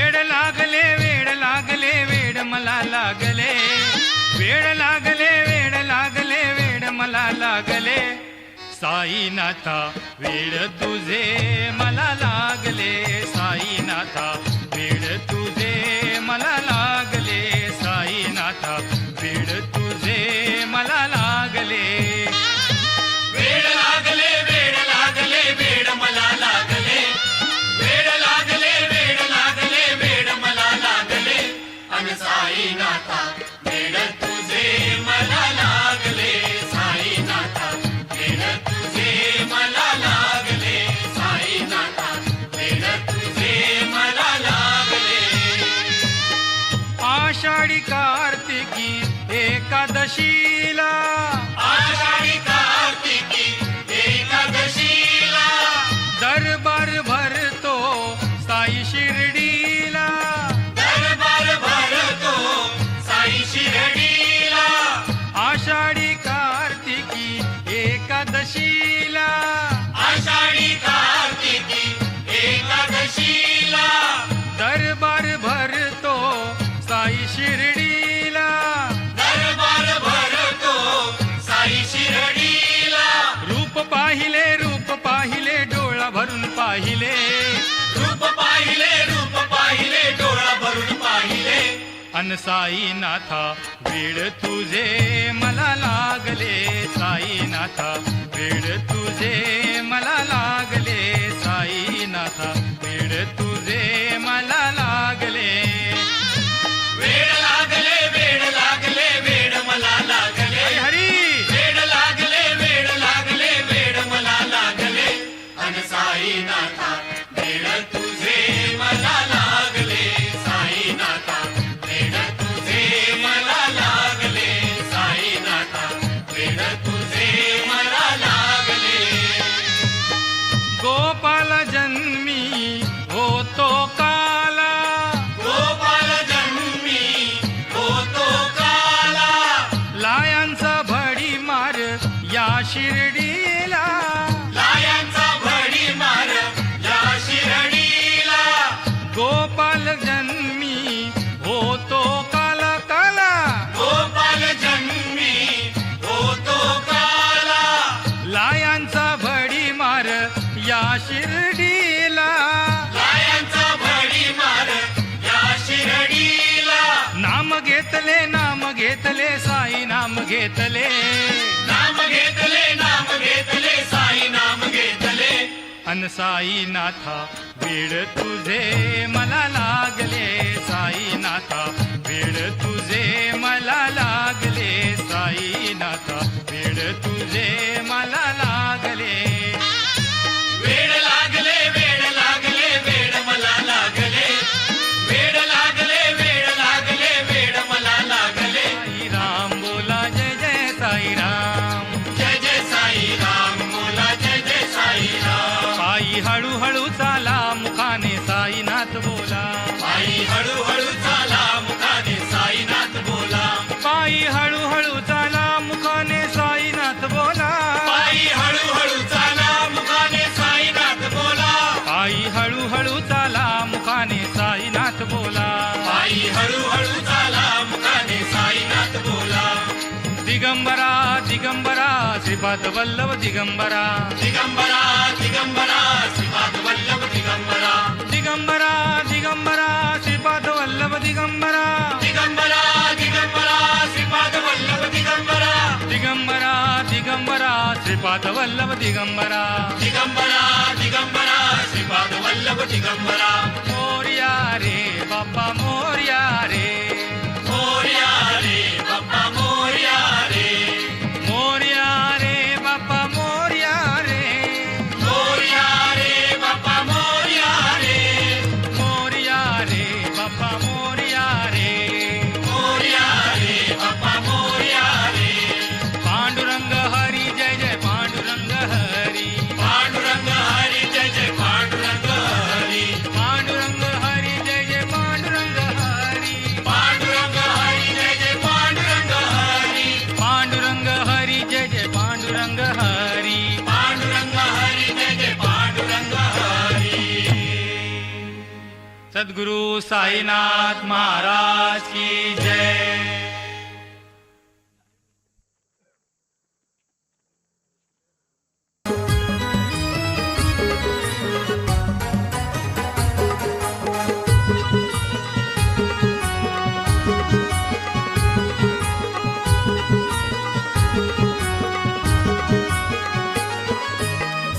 वेड लागले वेड लागले वेड मला लागले, वेड लागले वेड लागले वेड मला लागले, साईनाथा वेड तुझे मला लागले, साईनाथा वेड तुझे मला लागले, साईनाथा वेड तुझे मला लागले. वेड लागले वेड लागले वेड मला लागले, वेड लागले वेड लागले वेड मला लागले, अन साईनाथा वेड तुझे मला लागले, साईनाथा वेड तुझे मला लागले, साईनाथा वेड तुझे मला लागले. आषाढी कार्तिकी एकादशीला, आषाढी कार्तिकी एकादशीला दरबार भरतो साई शिर्डीला, दरबार भरतो साई शिर्डीला. आषाढी कार्तिकी एकादशीला, आषाढी कार्तिकी एकादशीला दरबार भरतो साई शिर्डीला, दरबार भरतो साई शिर्डीला. रूप पाहिले डोळा भरून पाहिले, रूप पाहिले डोळा भरून पाहिले, अन साईनाथा वेड तुझे मला लागले, साईनाथा वेड तुझे मला लागले, साईनाथा वेड तुझे मला लागले. वेड लागले वेड लागले वेड मला लागले, हरी वेड लागले वेड लागले वेड मला लागले, अन साईनाथा वेड तुझे मला लागले, साईनाथा वेड तुझे मला लागले, साईनाथा वेड तुझे मला लागले. गोपाल जन्मी होतो काला, गोपाल जन्मी होतो काला, लायांचा भडी मार या शिर्डीला, लायांचा भडी मार या शिर्डीला. गोपाल जन्मी होतो काला काला, गोपाल जन्मी होतो काला, लायांचा भडी मार या शिर्डीला, लायांचा भडी मार या शिर्डीला. नाम घेतले साई नाम घेतले, नाम घेतले साई नाम घेतले, अन साईनाथा वेड तुझे मला लागले, साईनाथा वेड तुझे मला लागले, साईनाथा वेड तुझे मला लागले. वेड लागले वेड लागले वेड मला लागले, वेड लागले वेड लागले वेड मला लागले. साईराम बोला जय जय साईराम, जय जय साई राम बोला जय जय साई राम. पायी हळूहळू चाला मुखाने साईनाथ बोला, पायी हळूहळू चाला मुखाने साईनाथ बोला, पायी हळूहळू चाला मुखाने साईनाथ बोला, पायी हळूहळू चाला मुखाने साईनाथ बोला, पायी हळूहळू चाला मुखाने साईनाथ बोला. पायी हळूहळू चाला मुखाने साईनाथ बोला. दिगंबरा दिगंबरा श्रीपाद वल्लभ दिगंबरा, दिगंबरा दिगंबरा श्रीपाद वल्लभ दिगंबरा, दिगंबरा दिगंबरा श्रीपाद वल्लभ दिगंबरा, दिगंबरा दिगंबरा श्रीपाद वल्लभ दिगंबरा, दिगंबरा दिगंबरा श्रीपाद वल्लभ दिगंबरा. दिगंबरा दिगंबरा श्रीपाद वल्लभ दिगंबरा. मोरया रे बाप्पा मोरया रे, मोरया रे बाप्पा मोरया रे, मोरया रे बाप्पा मोरया रे, मोरया रे बाप्पा मोरया रे, मोरया रे बाप्पा मोरया रे, मोरया रे बाप्पा मोरया रे. पांडुरंग हरी जय जय पांडुरंग हरी, पांडुरंग हरी जय जय पांडुरंग हरी, सद्गुरु साईनाथ महाराज की जय.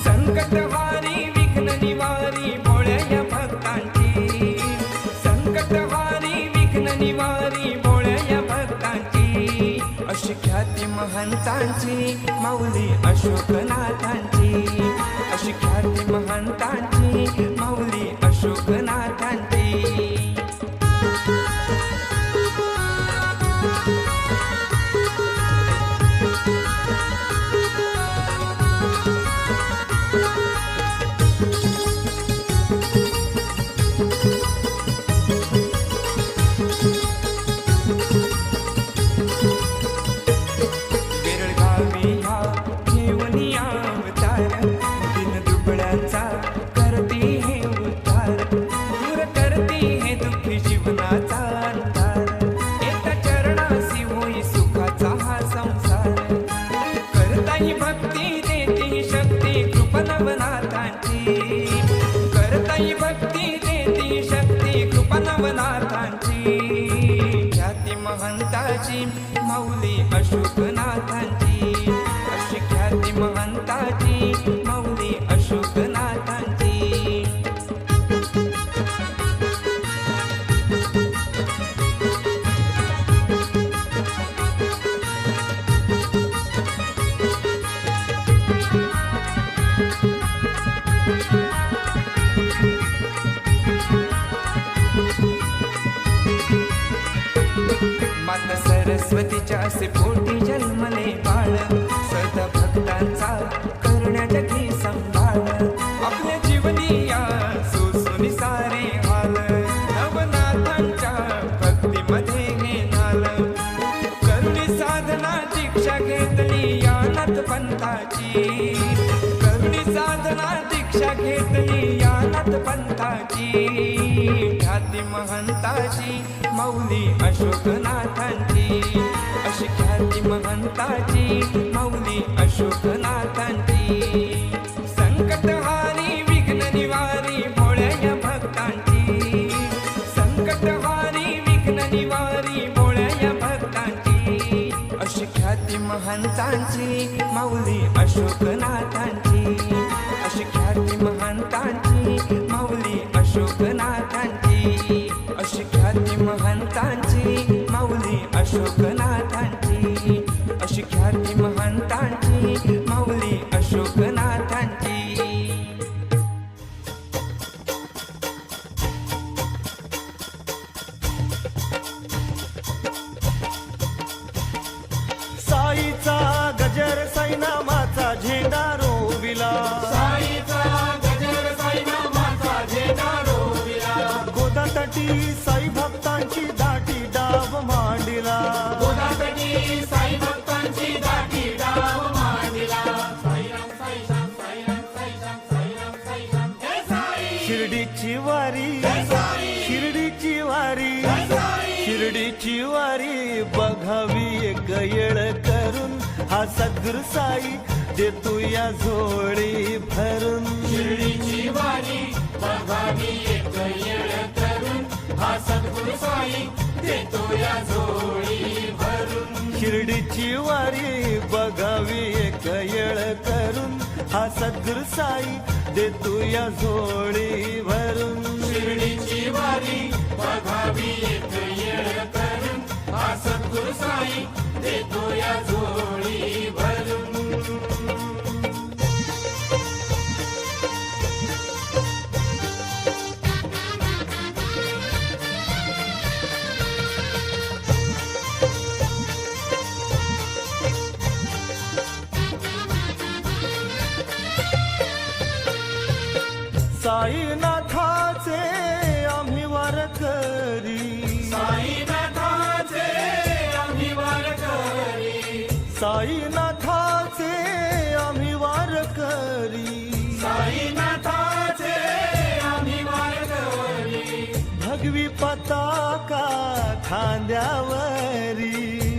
संकटहारी विघ्न निवारी भोळ्या भक्तांची, संकटहारी विघ्न निवारी भोळ्या भक्तांची, अशी ख्याती महंतांची माऊली अशोकनाथांची, अशी ख्याती महंतांची माऊली अशोकनाथांची. करताई भक्ती देती शक्ती कृपनवनाथांची, ख्याती महंताची माऊली अशोकनाथांची, अशी ख्याती महंताची माऊली अशोकनाथांची. माता सरस्वतीच्या असे पोटी जन्मले बाळ, सदा भक्तांचा करण्याच्या घे संभाळ, आपल्या जीवनी या सोसुनी सारे हाल, नवनाथांच्या भक्तीमध्ये हे नाल, करुणी साधना दीक्षा घेतली या नाथ पंथाची, करुणी साधना दीक्षा घेतली या नाथ पंथाची, ख्याती महंताची माऊली अशोकनाथांची, अशी ख्याती महंताची माऊली अशोकनाथांची. संकटहारी विघ्न निवारी भोळ्या भक्तांची, संकटहारी विघ्न निवारी भोळ्या भक्तांची, अशी ख्याती महंतांची माऊली अशोकनाथांची, अशी ख्याती महंतांची माऊली अशोकनाथांची, अशी ख्याती महंतांची माऊली अशोकनाथांची, अशी ख्याती महंतांची माऊली अशोकनाथांची. साईचा गजर साईनामाचा झेंडा रोविला, साईचा गजर साईनामाचा झेंडा रोविला, गोदातटी साई भक्तांची दाटी डाव मांडिला, गोदातटी साई भक्तांची दाटी डाव मांडिला. साईराम साईशाम साईराम साईशाम साईराम साईशाम जय साई. शिर्डीची वारी, जय साई. शिर्डीची वारी, जय साई. शिर्डीची वारी बघावी एक येळ करून, हा सद्गुरु साई देतो या झोळी भरून. शिर्डीची वारी बघावी एक येळ करून, हा सद्गुरु साई देतो या झोळी भरून. शिर्डीची वारी बघावी एक येळ करून, हा सद्गुरु साई देतो या झोळी भरून. शिर्डीची वारी बघावी एक येळ करून, हा सद्गुरु साई देतो या झोळी भरून. साईनाथाचे आम्ही वारकरी, साईनाथाचे आम्ही वारकरी, साईनाथाचे आम्ही वारकरी, साईनाथाचे आम्ही वारकरी, खांद्यावरी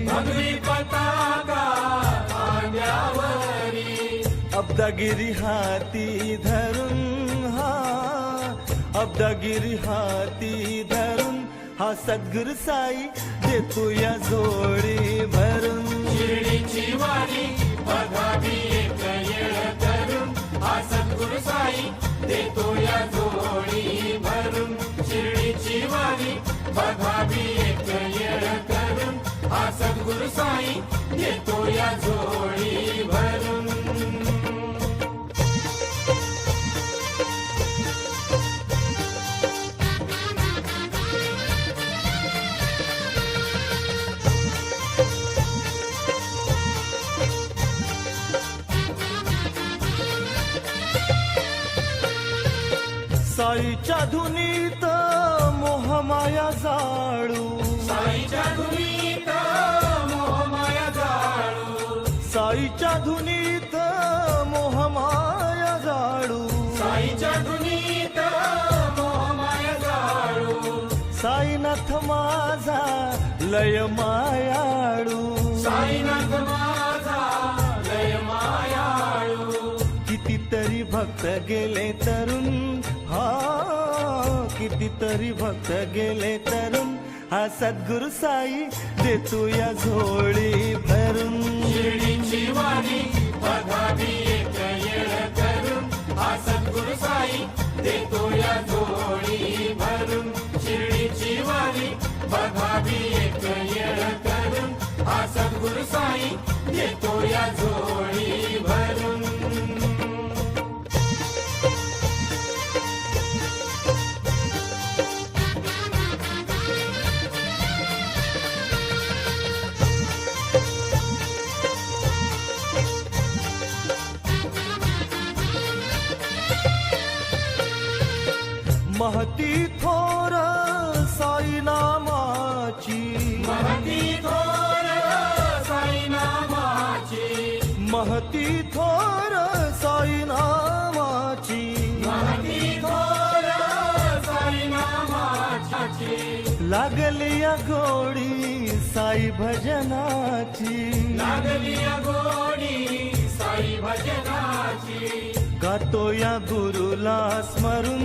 भगवी पताका खांद्यावरी अब्दागिरी हाती धरून अब्दागिरी हाती धरून हा सद्गुरु साई देतो या जोडी भरून शिर्डीची वारी बघावी एक येळ करून हा सद्गुरु साई देतो या जोडी भरून शिर्डीची वारी बघावी एक येळ करून हा सद्गुरु साई देतो या जोडी भरून साईच्या धुनीत मोहमाया जाळू साईच्या धुनीत मोहमाया जाळू साईच्या धुनीत मोहमाया जाळू साईच्या धुनीत मोहमाया जाळू साईनाथ माझा लय मायाळू साईनाथ माझा लय मायाळू कितीतरी भक्त गेले तरुण कितीतरी भक्त गेले तरुण हा सद्गुरु साई देतो या झोळी भरून शिर्डीची वारी बघावी एक येळ करून हा सद्गुरु साई देतो या जोडी भरून शिर्डीची वारी बघावी एक येळ करून हा सद्गुरु साई देतो या जोडी भरून महती थोर साई नामाची महती थोर साई नामाची महती थोर साई नामाची महती थोर साई नामाची लागली या गोडी साई भजनाची लागली गोडी साई भजनाची गातो या गुरुला स्मरून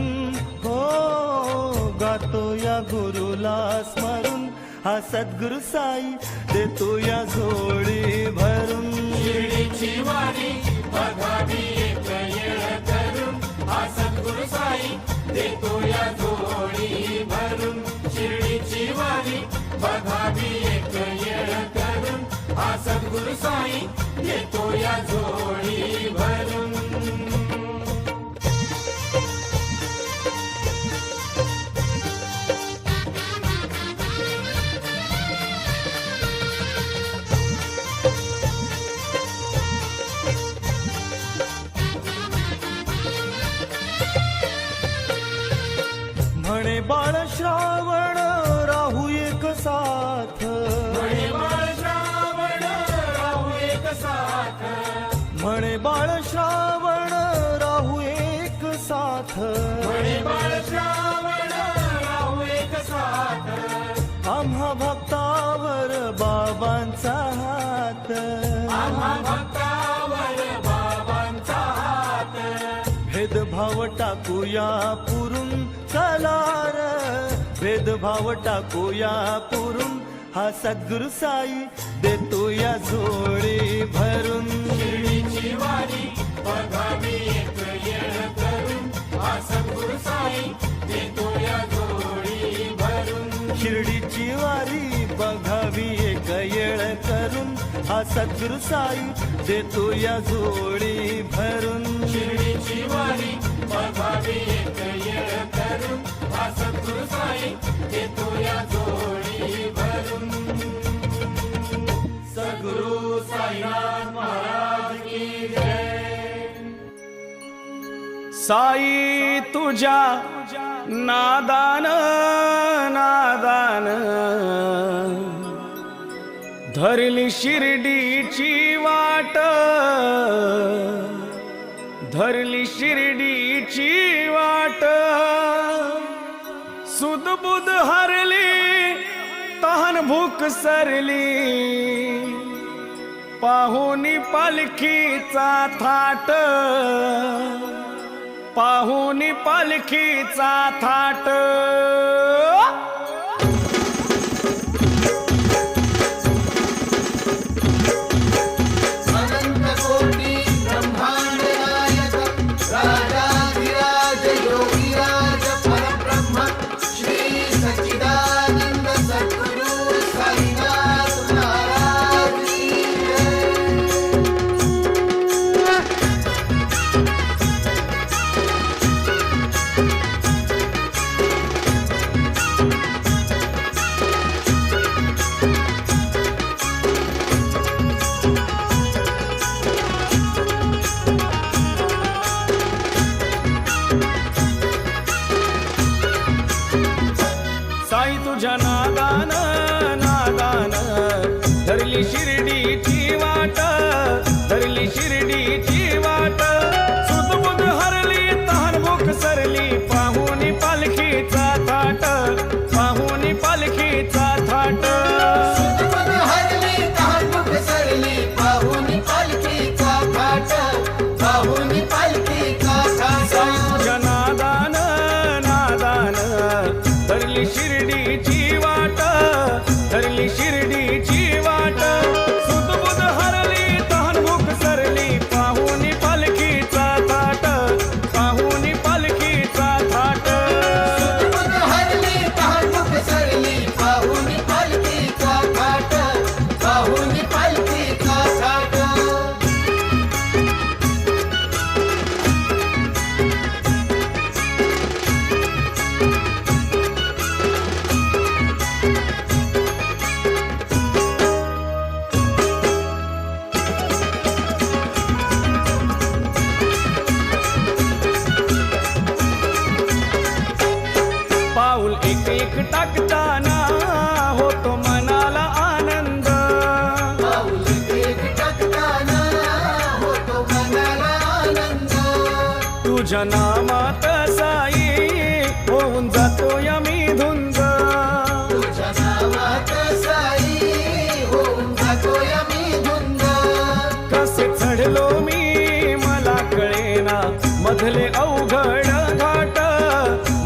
गातो या गुरुला स्मरून हा सद्गुरु साई देतो या जोडी भरून शिर्डीची वारी बघावी एक येळ करून हा सद्गुरु साई देतो या जोडी भरून शिर्डीची वारी बघावी एक येळ करून हा सद्गुरु साई देतो या जोडी भरून म्हणे बाळ श्रावण राहू एक साथ म्हणे बाळ श्रावण राहू एक साथ म्हणे बाळ श्रावण राहू एक साथ म्हणे बाळ श्रावण राहू एक साथ आम्हा भक्तावर बाबांचा हात आम्हा भक्तावर बाबांचा हात भेदभाव टाकूया पुरून चलार भेदभाव टाकूया पुरून हा सद्गुरु साई देतो या जोडी भरून शिर्डीची वारी बघावी एक येळ करून हा सद्गुरु साई देतो या जोडी भरून शिर्डीची वारी बघावी एक येळ करून हा सद्गुरु साई देतो या जोडी भरून शिर्डीची वारी बघावी एक येळ करून हा सद्गुरु साई देतो या जोडी भरून सद्गुरु साईनाथ महाराज की जय साई तुझ्या नादान नादान धरली शिर्डीची वाट धरली शिर्डीची वाट सुदबुद हरली तहान भूक सरली पाहुनी पालखीचा थाट पाहुनी पालखीचा थाट अनंत कोटी ब्रह्मांड नायक राजाधिराज योगीराज परब्रह्म श्री सच्चिदानंद सद्गुरु साईनाथ महाराज की साई तुझ्या नादान नादान धरली शिर्डीची वाट धरली शिर्डीची वाट सुदबुद हरली तहान भूक सरली पाहुनी पालखीचा थाट पाहुनी पालखीचा थाट सुदपद हरली तहानभूक सरली पाहुनी पालखीचा थाट पाहुनी पालखीचा थाट तुझ्या नादान नादान धरली शिर्डीची वाट धरली शिर्डीची वाट सुदबुद हरली तहान भूक सरली पाहुनी पालखीचा थाट पाहुनी पालखीचा थाट सुदपद हरली तहानभूक सरली पाहुनी पालखीचा थाट पाहुनी पालखीचा थाट पाऊल एक एक टाकताना होतो मनाला आनंद पाऊल एक टाकताना होतो मनाला आनंद तुझ्या नामात साई होऊन जातो यमी धुंद तुझ्या नावात साई होऊन जातोय मी धुंद कसे चढलो मी मला कळेना मधले अवघड घाट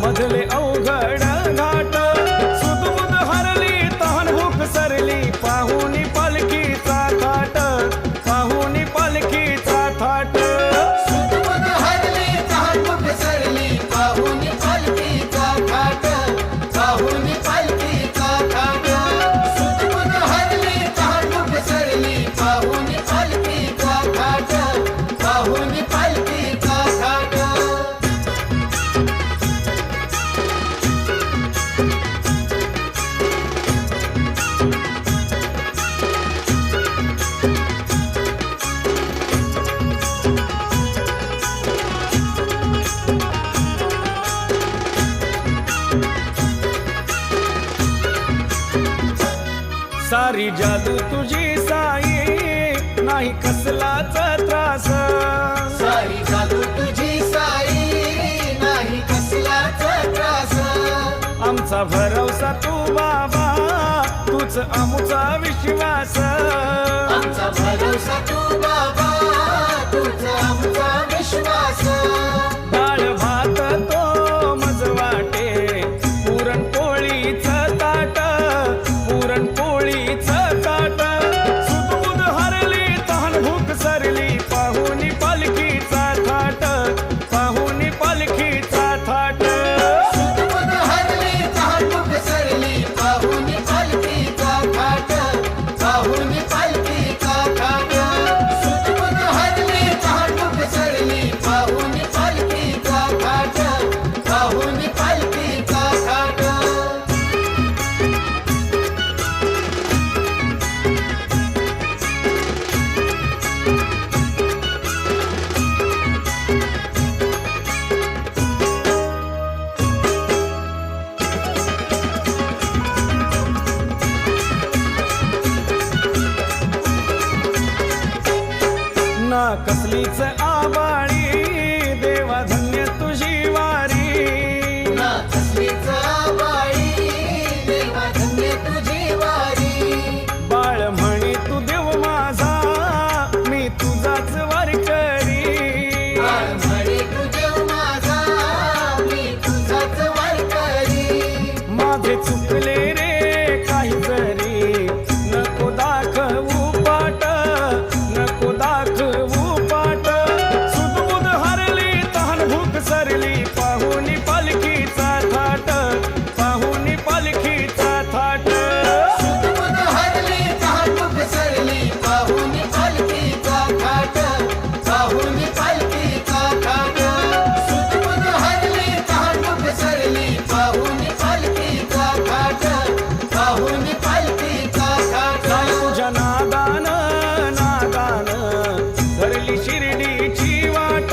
मधले अवघड घाट सुदबुद हरली तहान भूक सरली पाहुनी पालखीचा थाट पाहुनी पालखीचा थाट सुदपद हरली तहानभूक सरली पाहुनी पालखीचा थाट पाहुनी पालखीचा थाट सुदपद हरली तहानभूक सरली पाहुनी पालखीचा थाट पाहुनी पालखीचा थाट सारी जादू तुझी साई नाही कसलाच त्रास सारी जादू तुझी साई नाही कसलाच त्रास आमचा भरवसा तू बाबा तूच आमचा विश्वास आमचा भरोसा तू बाबा तुझा आमचा विश्वास डाळ भात तो मज वाटे पुरणपोळीचं ताट पुरणपोळीचं ताट सुदबुद हरली तहान भूक सरली पाहुनी पालखीचा थाट पाहुनी पालखीचा थाट सुदपद हरली तहानभूक सरली पाहुनी पालखीचा थाट पाहुनी पालखीचा थाट सुदपद हरली तहानभूक सरली पाहुनी पालखीचा थाट पाहुनी पालखीचा थाट सुदपद हरली तहानभूक सरली पाहुनी पालखीचा थाट पाहुनी पालखीचा थाट पाहुनी पालखीचा चुकले रे काही जरी नको दाखवू पाट नको दाखवू पाट सुदबुद हरली तहान भूक सरली पाहुनी पालखीचा थाट पाहुनी पालखीचा थाट सुदबुद हरली तहान सरली पाहुनी पालखीचा थाट पाहुनी पालखीचा थाट सुदबुद हरली तहान सरली पाहुनी पालखीचा थाट पाहुनी पालखीचा थाट तुझ्या नादान नादान धरली शिर्डीची वाट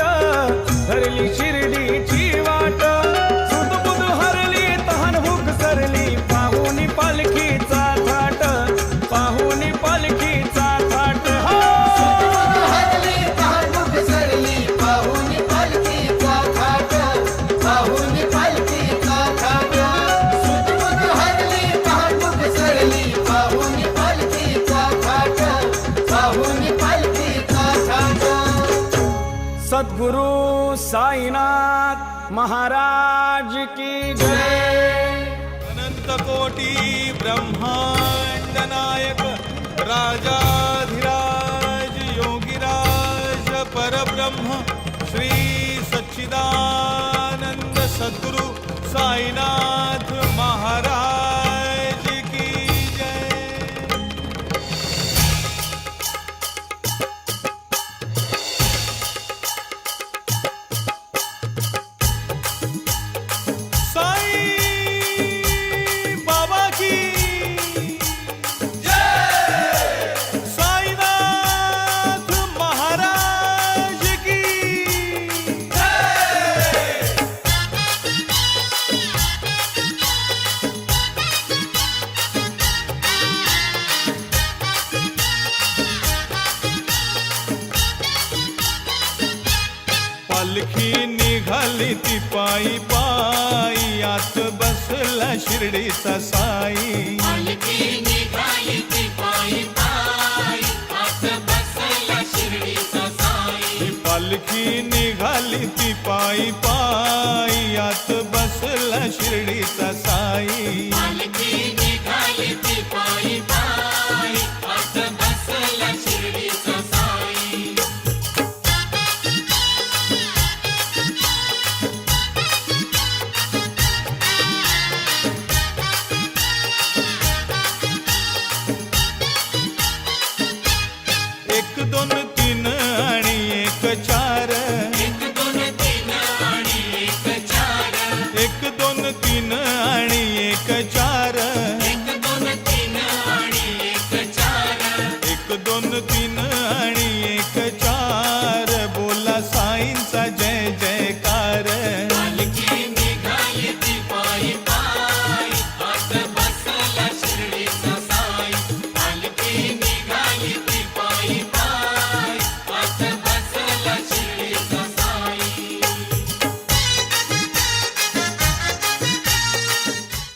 धरली शिर्डीची वाट सुदबुद हरली तहान भूक सरली पाहुनी पालखीचा थाट पाहुनी पालखीचा थाट हरली तहान सरली पाहुनी पालखीचा थाट पाहुनी पालखीचा थाट सुदबुद हरली तहान सरली पाहुनी पालखीचा थाट पाहुनी पालखीचा थाट सद्गुरु साईनाथ महाराज की जय अनंत कोटी ब्रह्मांड नायक राजाधिराज योगीराज परब्रह्म श्री सच्चिदानंद सद्गुरु साईनाथ महाराज की जय। साई बाबा की जय। साईनाथ महाराज की जय। पालखी निघाली ती पायी पायी आत बसला शिर्डीचा साई पालखी निघाली ती पायी पायी आत बसला शिर्डीचा साई पालखी निघाली ती पायी पायी आत बसला शिर्डीचा साई पालखी निघाली ती पायी पायी आत बसला शिर्डीचा साई एक दोन तीन आणि एक चार एक दोन तीन आणि एक चार एक दोन तीन आणि एक चार एक दोन तीन आणि एक चार एक दोन तीन आणि